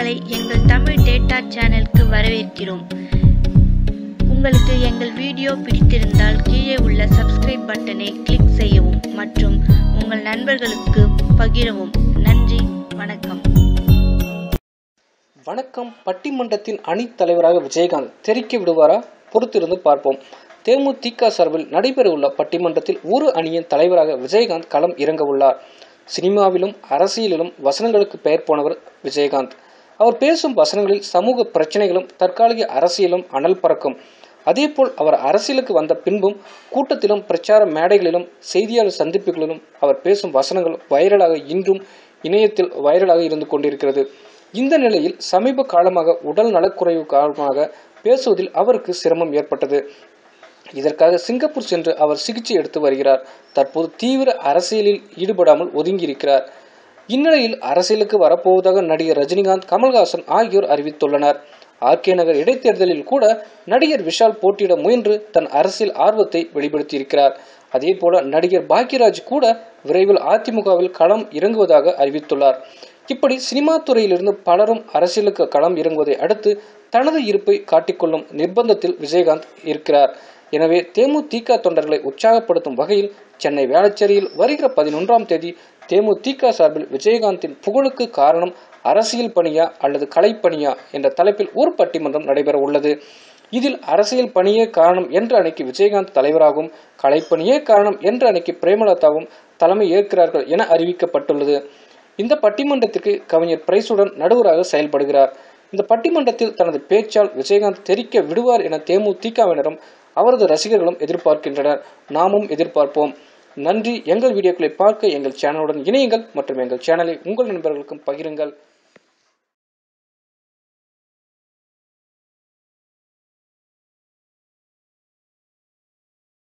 உங்களை எங்கள் தமிழ் டேட்டா சேனலுக்கு வரவேற்கிறோம். உங்களுக்கு எங்கள் வீடியோ பிடித்திருந்தால் கீழே உள்ள சப்ஸ்கிரைப் பட்டனை கிளிக் செய்யவும் மற்றும் உங்கள் நண்பர்களுக்கு பகிரவும். நன்றி, வணக்கம். வணக்கம். பட்டிமன்றத்தின் அணி தலைவராக விஜயகாந்த் தெரிக்க விடுவாரா? பொறுத்திருந்து பார்ப்போம். தேமுதிக சார்பில் நடைபெறவுள்ள பட்டிமன்றத்தில் ஒரு அணியின் தலைவராக விஜயகாந்த் களம் இறங்க உள்ளார். சினிமாவிலும் அரசியலிலும் வசனங்களுக்கு பெயர் போனவர் விஜயகாந்த். அவர் பேசும் வசனங்களில் சமூக பிரச்சனைகளும் தற்காலிக அரசியலும் அனல் பறக்கும். அதேபோல் அவர் அரசியலுக்கு வந்த பின்பும் கூட்டத்திலும் பிரச்சார மேடைகளிலும் செய்தியாளர் சந்திப்புகளிலும் அவர் பேசும் வசனங்கள் வைரலாக இன்றும் இணையத்தில் வைரலாக இருந்து கொண்டிருக்கிறது. இந்த நிலையில் சமீப காலமாக உடல் நலக்குறைவு காரணமாக பேசுவதில் அவருக்கு சிரமம் ஏற்பட்டது. இதற்காக சிங்கப்பூர் சென்று அவர் சிகிச்சை எடுத்து வருகிறார். தற்போது தீவிர அரசியலில் ஈடுபடாமல் ஒதுங்கியிருக்கிறார். இந்நிலையில் அரசியலுக்கு வரப்போவதாக நடிகர் ரஜினிகாந்த், கமல்ஹாசன் ஆகியோர் அறிவித்துள்ளனர். ஆர்கே நகர் இடைத்தேர்தலில் கூட நடிகர் விஷால் போட்டியிட முயன்று தன் அரசியல் ஆர்வத்தை வெளிப்படுத்தியிருக்கிறார். அதே போல நடிகர் பாக்யராஜ் கூட விரைவில் அதிமுகவில் களம் இறங்குவதாக அறிவித்துள்ளார். இப்படி சினிமா துறையிலிருந்து பலரும் அரசியலுக்கு களம் இறங்குவதை அடுத்து தனது இருப்பை காட்டிக்கொள்ளும் நிர்பந்தத்தில் விஜயகாந்த் இருக்கிறார். எனவே தேமுதிக தொண்டர்களை உற்சாகப்படுத்தும் வகையில் சென்னை வேளச்சேரியில் வருகிற 11ஆம் தேதி தேமுதிக சார்பில் விஜயகாந்தின் புகழுக்கு காரணம் அரசியல் பணியா அல்லது கலைப்பணியா என்ற தலைப்பில் ஒரு பட்டிமன்றம் நடைபெற உள்ளது. இதில் அரசியல் பணியே காரணம் என்ற அணிக்கு விஜயகாந்த் தலைவராகவும் கலைப்பணியே காரணம் என்ற அணிக்கு பிரேமலதாவும் தலைமை ஏற்கிறார்கள் என அறிவிக்கப்பட்டுள்ளது. இந்த பட்டிமன்றத்திற்கு கவிஞர் பிரைசுடன் நடுவராக செயல்படுகிறார். இந்த பட்டிமன்றத்தில் தனது பேச்சால் விஜயகாந்த் தெரிக்க விடுவார் என தேமுதிகவினரும் அவரது ரசிகர்களும் எதிர்பார்க்கின்றனர். நாமும் எதிர்பார்ப்போம். நன்றி. எங்கள் வீடியோக்களை பார்க்க எங்கள் சேனலுடன் இணையுங்கள் மற்றும் எங்கள் சேனலை உங்கள் நண்பர்களுக்கும் பகிருங்கள்.